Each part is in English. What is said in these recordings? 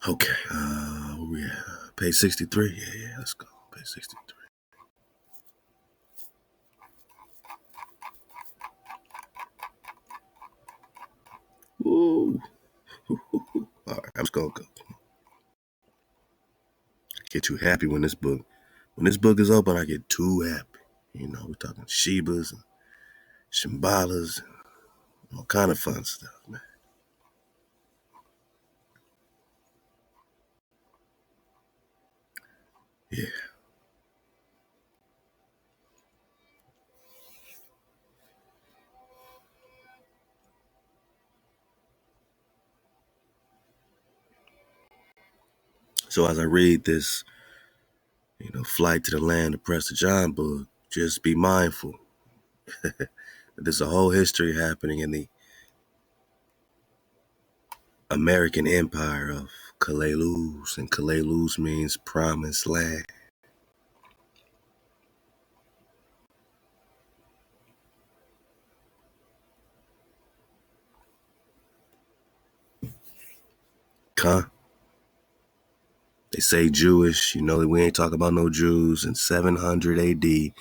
Okay, where we at? Page 63? Yeah, let's go. Page 63. Woo. All right, I'm just gonna go. Get you happy when this book is open. I get too happy. You know, we're talking Shebas and Shimbalas and all kind of fun stuff, man. Yeah. So as I read this, Flight to the Land of Prester John book, just be mindful that there's a whole history happening in the American empire of Calalus, and Calalus means promised land. They say Jewish, we ain't talking about no Jews in 700 AD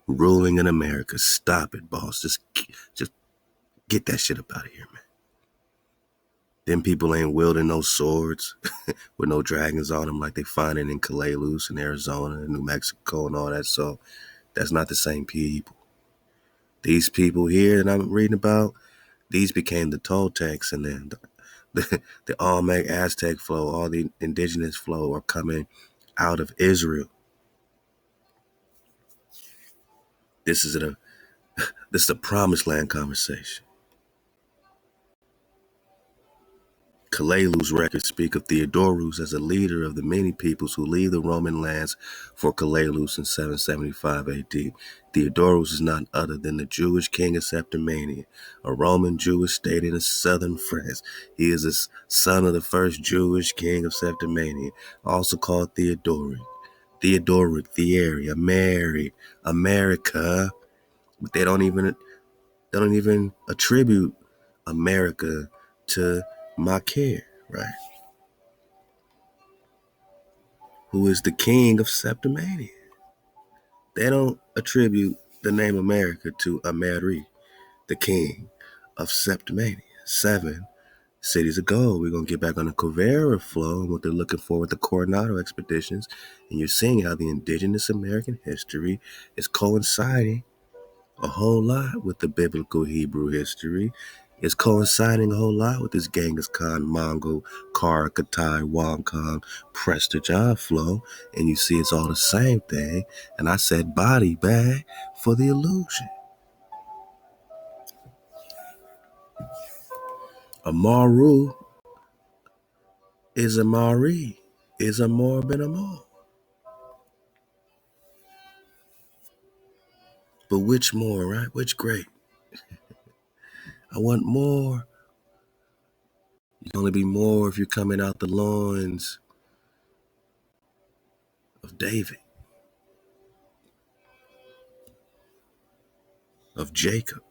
ruling in America. Stop it, boss. Just get that shit up out of here, man. Them people ain't wielding no swords with no dragons on them like they finding in Calalus in Arizona and New Mexico and all that. So that's not the same people. These people here that I'm reading about, these became the Toltecs, and then the Olmec Aztec flow, all the indigenous flow are coming out of Israel. This is a promised land conversation. Calalus records speak of Theodorus as a leader of the many peoples who leave the Roman lands for Calalus in 775 AD. Theodorus is none other than the Jewish king of Septimania, a Roman Jewish state in southern France. He is the son of the first Jewish king of Septimania, also called Theodoric, Thierry, Mary, America, but they don't even attribute America to Makir, right? Who is the king of Septimania. They don't attribute the name America to Ameri, the king of Septimania. 7 cities of gold. We're going to get back on the Covera flow and what they're looking for with the Coronado expeditions. And you're seeing how the indigenous American history is coinciding a whole lot with the biblical Hebrew history. It's coinciding a whole lot with this Genghis Khan, Mongol, Kara, Katai, Wong Kong, Prester John flow. And you see it's all the same thing. And I said body bag for the illusion. A Maru is a Mari, is a more than a more. But which more, right? Which great? I want more. You can only be more if you're coming out the loins of David, of Jacob.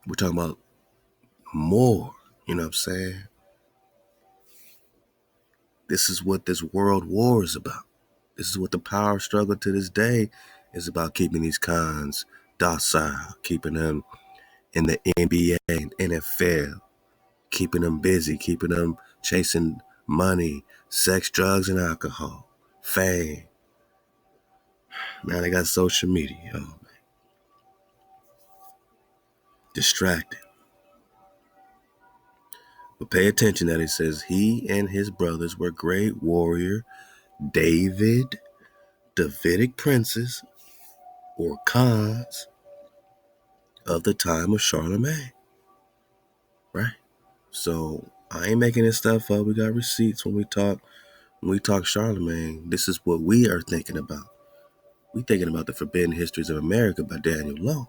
We're talking about more, you know what I'm saying? This is what this world war is about. This is what the power struggle to this day is about, keeping these cons docile, keeping them in the NBA and NFL, keeping them busy, keeping them chasing money, sex, drugs, and alcohol, fame. Now they got social media, man. Distracted. But pay attention that it says he and his brothers were great warrior Davidic princes or khans of the time of Charlemagne, right? So I ain't making this stuff up. We got receipts when we talk Charlemagne. This is what we are thinking about. We thinking about the Forbidden Histories of America by Daniel Lowe.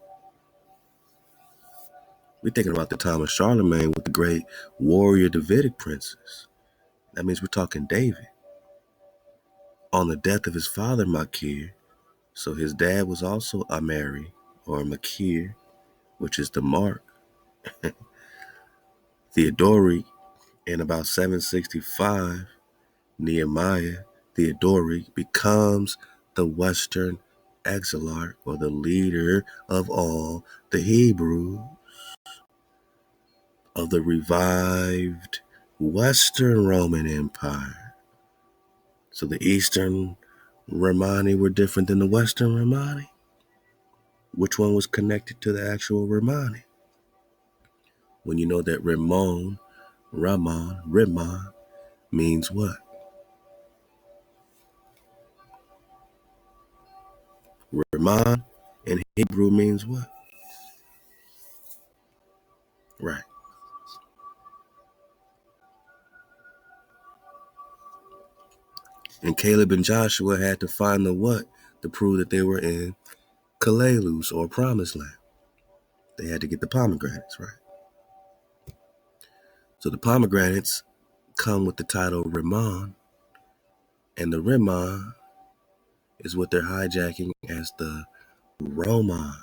We thinking about the time of Charlemagne with the great warrior Davidic princes. That means we're talking David. On the death of his father Makir, so his dad was also Ameri or Makir, which is the mark. Theodoric in about 765, Nehemiah Theodoric becomes the Western Exarch, or the leader of all the Hebrews of the revived Western Roman Empire. So the Eastern Romani were different than the Western Romani. Which one was connected to the actual Romani? When you know that Ramon means what? Ramon in Hebrew means what? Right. And Caleb and Joshua had to find the what to prove that they were in Calalus, or Promised Land. They had to get the pomegranates, right? So the pomegranates come with the title Ramon, and the Ramon is what they're hijacking as the Roman.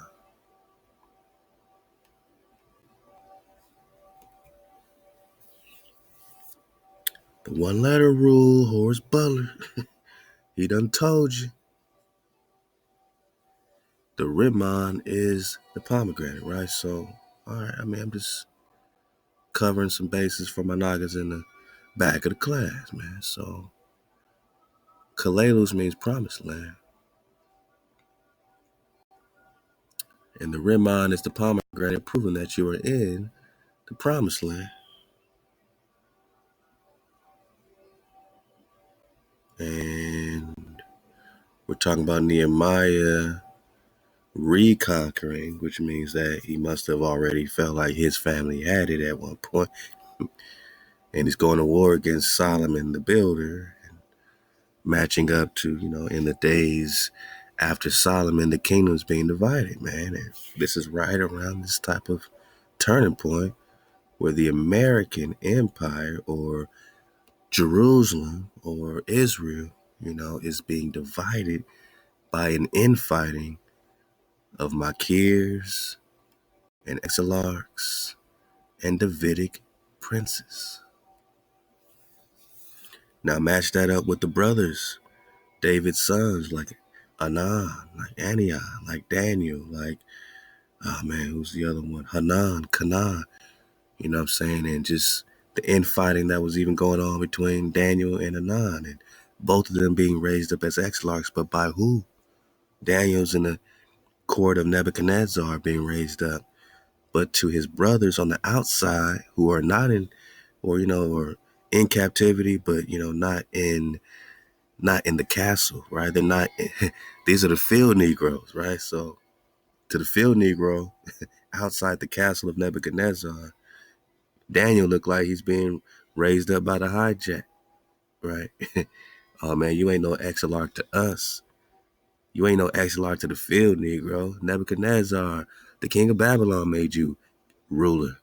The one-letter rule, Horace Butler, he done told you. The Ramon is the pomegranate, right? So, all right, I'm just covering some bases for my niggas in the back of the class, man. So, Calalus means promised land. And the Ramon is the pomegranate, proving that you are in the promised land. And we're talking about Nehemiah reconquering, which means that he must have already felt like his family had it at one point. And he's going to war against Solomon the builder, and matching up to, in the days after Solomon, the kingdom's being divided, man. And this is right around this type of turning point where the American empire, or Jerusalem, or Israel, is being divided by an infighting of Makirs and Exarchs and Davidic princes. Now match that up with the brothers, David's sons, like Anan, like Aniah, like Daniel, like, who's the other one? Hanan, Canaan, you know what I'm saying? And just the infighting that was even going on between Daniel and Anan, and both of them being raised up as exarchs, but by who? Daniel's in the court of Nebuchadnezzar being raised up, but to his brothers on the outside who are not in, or in captivity, but not in the castle, right? They're not. These are the field Negroes, right? So to the field Negro outside the castle of Nebuchadnezzar, Daniel looked like he's being raised up by the hijack, right? Oh man, you ain't no exarch to us. You ain't no exarch to the field Negro. Nebuchadnezzar, the king of Babylon, made you ruler,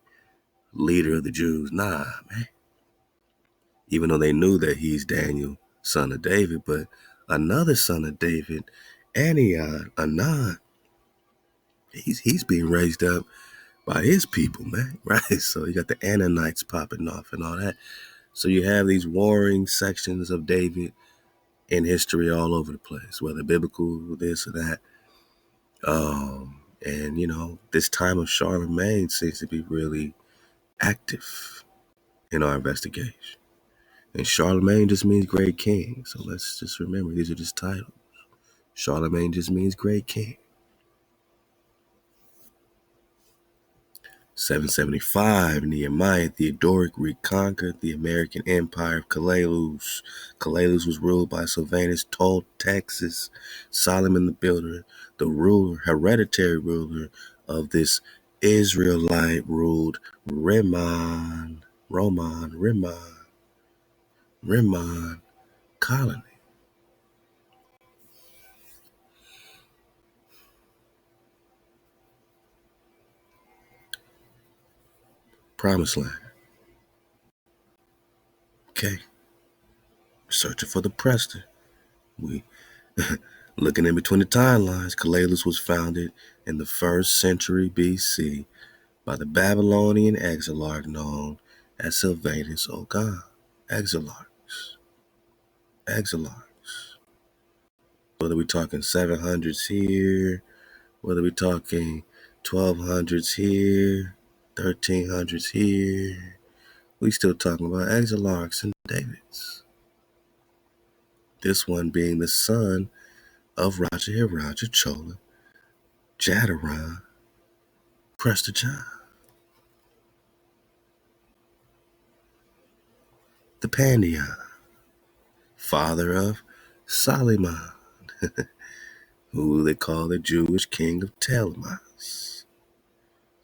leader of the Jews. Nah, man. Even though they knew that he's Daniel, son of David, but another son of David, Anan, he's being raised up by his people, man, right? So you got the Ananites popping off and all that. So you have these warring sections of David in history all over the place, whether biblical, this or that. And this time of Charlemagne seems to be really active in our investigation. And Charlemagne just means great king. So let's just remember, these are just titles. Charlemagne just means great king. 775, Nehemiah Theodoric reconquered the American empire of Calalus. Calalus was ruled by Sylvanus Told, Texas, Solomon the Builder, the hereditary ruler of this Israelite-ruled Rimmon colony. Promised land. Okay. Searching for the Preston. We looking in between the timelines. Calalus was founded in the 1st century BC by the Babylonian exarch known as Sylvanus Ogam, exilarchs. Whether we're talking 700s here, whether we're talking 1200s here, 1300s here, we still talking about exilarchs and Davids. This one being the son of Raja Chola, Jadaran, Prestigian, the Pandion, father of ShaLaWam, who they call the Jewish king of Telmas.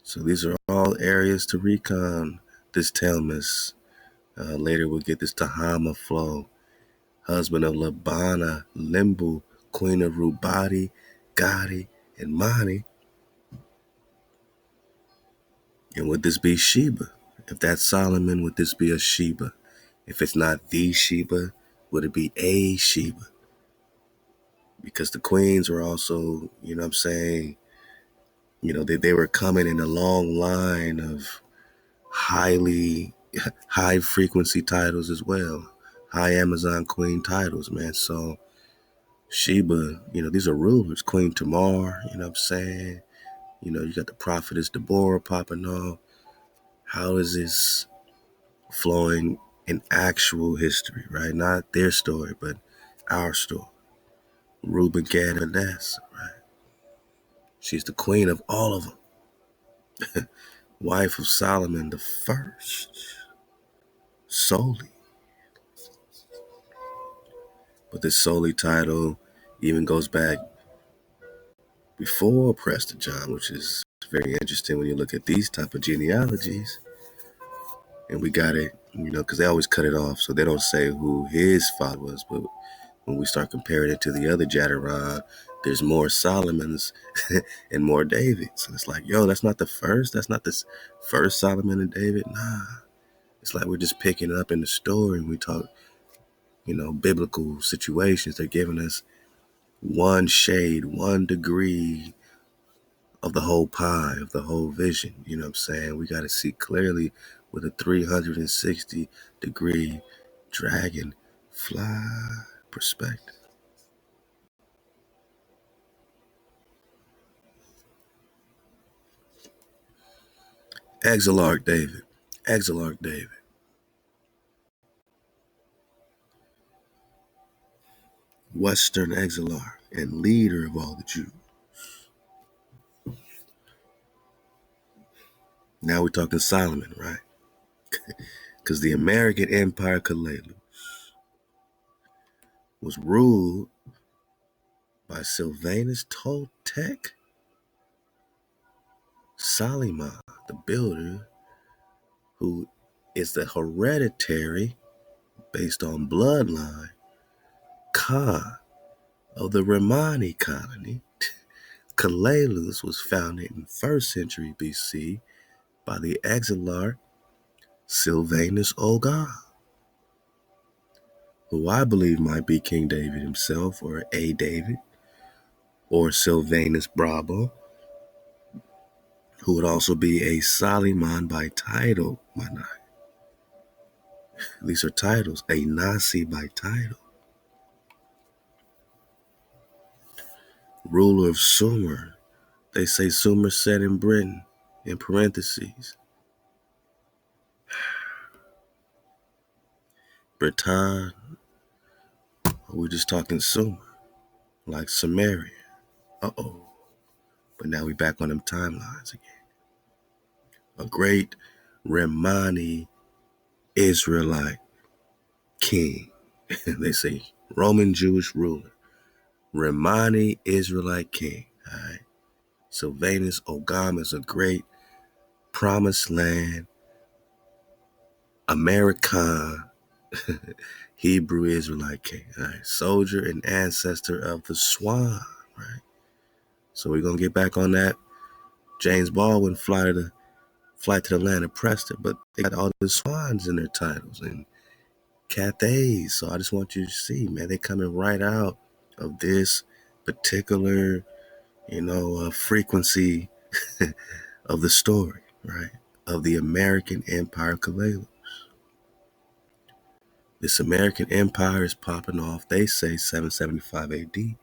So these are all areas to recon this Telmas. Later we'll get this Tahama flow, husband of Labana, Limbu, queen of Rubati, Gadi, and Mani. And would this be Sheba? If that's Solomon, would this be a Sheba? If it's not the Sheba, would it be a Sheba? Because the queens were also, you know what I'm saying, you know, they were coming in a long line of high frequency titles as well. High Amazon queen titles, man. So Sheba, you know, these are rulers. Queen Tamar, you know what I'm saying? You know, you got the prophetess Deborah popping off. How is this flowing in actual history, right? Not their story, but our story. Reuben, Gad, and Manasseh, right? She's the queen of all of them. Wife of Solomon the first, solely. But this solely title even goes back before Prester John, which is very interesting when you look at these type of genealogies. And we got it, you know, because they always cut it off, so they don't say who his father was. But when we start comparing it to the other Jadaron, there's more Solomons and more Davids. And it's like, yo, that's not the first. That's not the first Solomon and David. Nah. It's like we're just picking it up in the story and we talk, you know, biblical situations. They're giving us one shade, 1 degree of the whole pie, of the whole vision. You know what I'm saying? We got to see clearly with a 360-degree dragon fly perspective. Exilarch David. Western exilarch and leader of all the Jews. Now we're talking Solomon, right? Because the American Empire Calalus was ruled by Sylvanus Toltec ShaLaWam, the builder, who is the hereditary, based on bloodline, Khan of the Romani colony. Calalus was founded in 1st century BC by the exilarch Sylvanus Ogam, who I believe might be King David himself, or a David, or Sylvanus Brabo, who would also be a ShaLaWam by title. These are titles. A Nasi by title. Ruler of Sumer. They say Sumer set in Britain, in parentheses. Breton. We're just talking Sumer, like Samaria. Uh-oh. But now we back on them timelines again. A great Romani Israelite king. They say Roman Jewish ruler. Romani Israelite king. All right. Sylvanus Ogam is a great promised land American Hebrew Israelite king. All right. Soldier and ancestor of the swan. Right. So we're gonna get back on that. James Baldwin flight to the land of Preston, but they got all the swans in their titles and Cathays. So I just want you to see, man, they coming right out of this particular, frequency of the story, right? Of the American Empire Calalus. This American empire is popping off. They say 775 AD. Hey,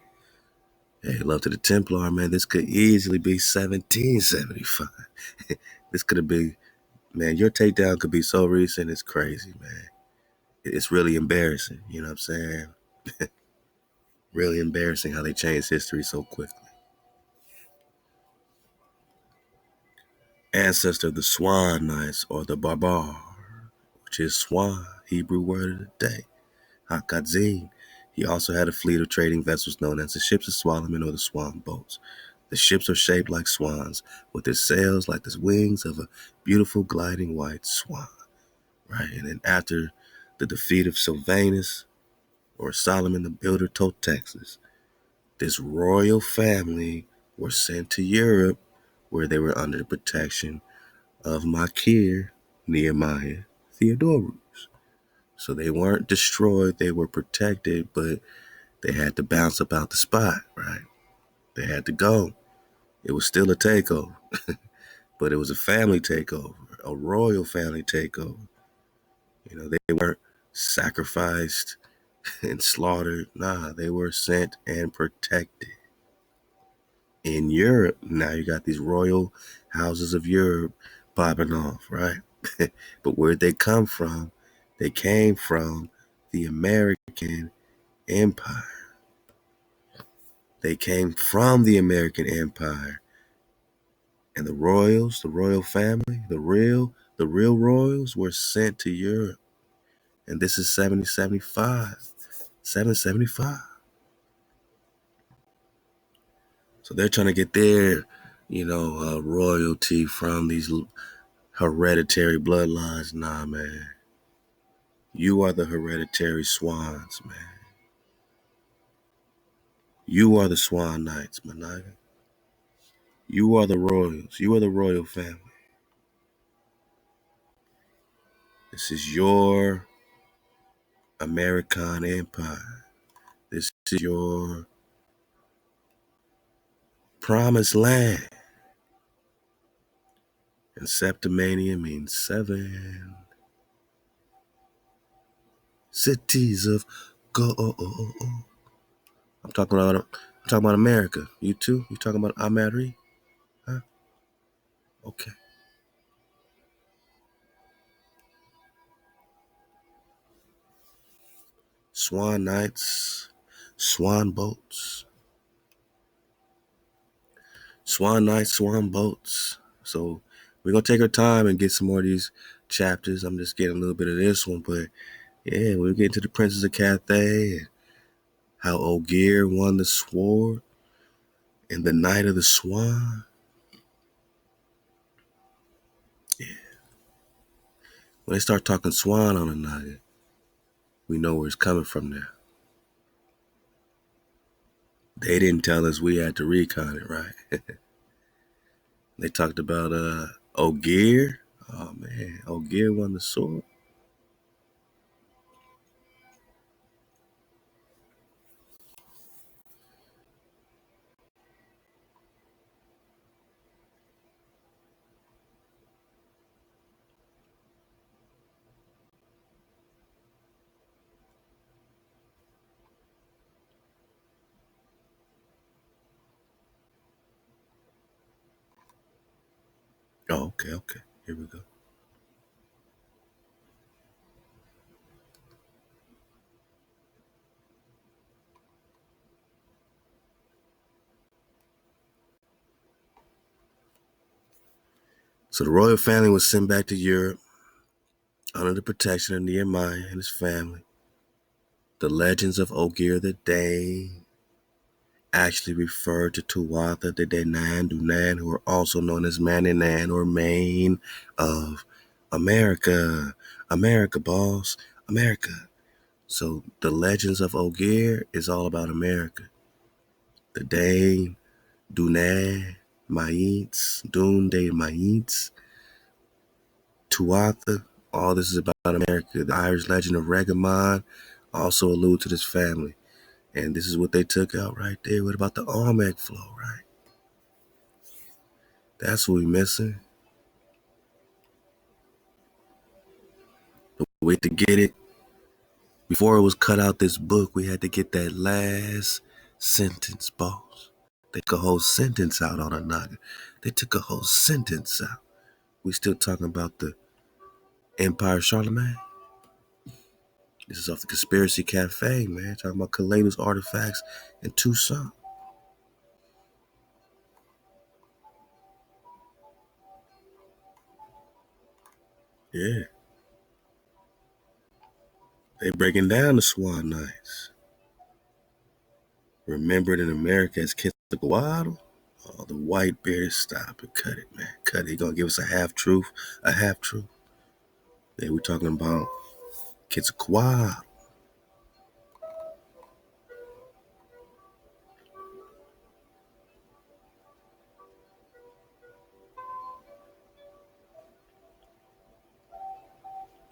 love to the Templar, man. This could easily be 1775. This could have been, man, your takedown could be so recent. It's crazy, man. It's really embarrassing. You know what I'm saying? Really embarrassing how they changed history so quickly. Ancestor of the Swan Knights, or the Barbar, which is swan, Hebrew word of the day, Hakadzin. He also had a fleet of trading vessels known as the ships of Solomon or the swan boats. The ships are shaped like swans, with their sails like the wings of a beautiful gliding white swan. Right, and then after the defeat of Sylvanus, or Solomon the Builder, told Texas, this royal family were sent to Europe, where they were under the protection of Machir, Nehemiah, Theodorus. So they weren't destroyed, they were protected, but they had to bounce about the spot, right? They had to go. It was still a takeover, but it was a family takeover, a royal family takeover. You know, they weren't sacrificed and slaughtered. Nah, they were sent and protected. In Europe, now you got these royal houses of Europe popping off, right? But where'd they come from? They came from the American Empire. They came from the American Empire. And the royals, the royal family, the real royals were sent to Europe. And this is 775. So they're trying to get their, royalty from these hereditary bloodlines. Nah, man. You are the hereditary swans, man. You are the Swan Knights, Managa. You are the royals. You are the royal family. This is your American empire. This is your promised land. And Septimania means 7 cities of gold. I'm talking about America. You too? You talking about Amari? Huh? Okay. Swan Knights, Swan Boats. Swan Knights, Swan Boats. So we're going to take our time and get some more of these chapters. I'm just getting a little bit of this one, but yeah, we're getting to the Princess of Cathay and how Ogier won the sword and the Knight of the Swan. Yeah. When they start talking swan on a night, we know where it's coming from now. They didn't tell us we had to recon it, right? They talked about Ogier. Oh man, Ogier won the sword. Oh, okay. Here we go. So the royal family was sent back to Europe under the protection of Nehemiah and his family. The legends of Ogier the Dane actually refer to Tuatha the Danann Dunan, who are also known as Maninan or Maine of America. America, boss. America. So the legends of Ogier is all about America. The Dane, Dunan, Maïts, Dune de Maïts, Tuatha, all this is about America. The Irish legend of Regamon also allude to this family. And this is what they took out right there. What about the Olmec flow, right? That's what we missing. But wait to get it. Before it was cut out this book, we had to get that last sentence, boss. They took a whole sentence out on a Naga. They took a whole sentence out. We still talking about the Empire of Charlemagne. This is off the Conspiracy Cafe, man. Talking about Calalus artifacts in Tucson. Yeah. They breaking down the swan nights. Remembered in America as Quetzalcoatl. Oh, the white beard, stop it. Cut it, man. Cut it. He gonna give us a half-truth. A half-truth. Yeah, we're talking about Quetzalcoatl.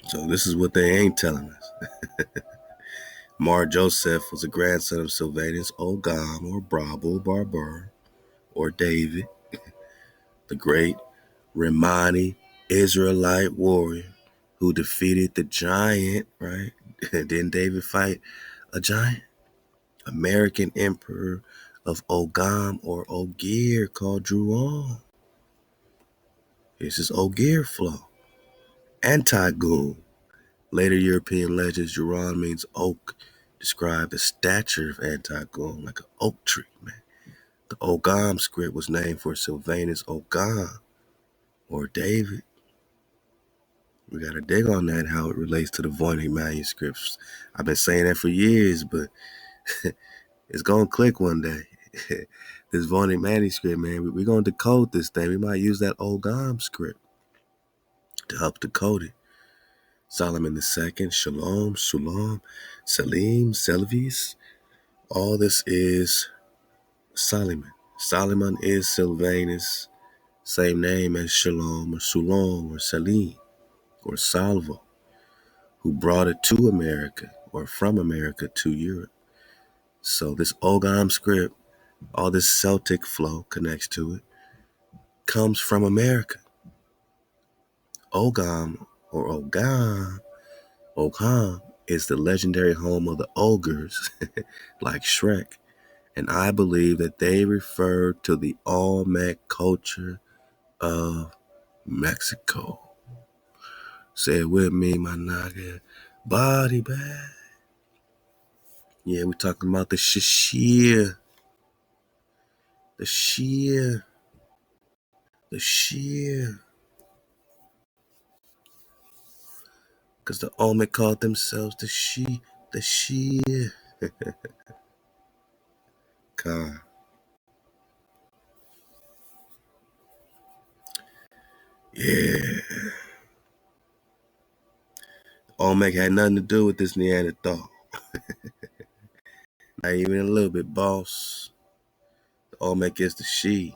So this is what they ain't telling us. Mar Joseph was a grandson of Sylvanus Ogam or Brabo Barber or David, the great Remani Israelite warrior who defeated the giant, right? Didn't David fight a giant? American emperor of Ogam or Ogir called Druon. This is Ogir flow. Antigoon. Later European legends, Juran means oak, describe the stature of Antigoon, like an oak tree, man. The Ogam script was named for Sylvanus Ogam, or David. We got to dig on that, how it relates to the Voynich manuscripts. I've been saying that for years, but it's going to click one day. This Voynich manuscript, man, we're going to decode this thing. We might use that Ogam script to help decode it. Solomon II, Shalom, Sulam, Salim, Selvis. All this is Solomon. Solomon is Sylvanus, same name as Shalom or Sulam or Salim or Salvo, who brought it to America or from America to Europe. So this Ogam script, all this Celtic flow connects to it, comes from America. Ogam or Ogam is the legendary home of the ogres, like Shrek. And I believe that they refer to the Olmec culture of Mexico. Say it with me, my naga. Body bag. Yeah, we're talking about the shashir. The sheer. The sheer. Because the Olmec called themselves the she. The sheer. God. Yeah. Olmec had nothing to do with this Neanderthal. Not even a little bit, boss. The Olmec is the she.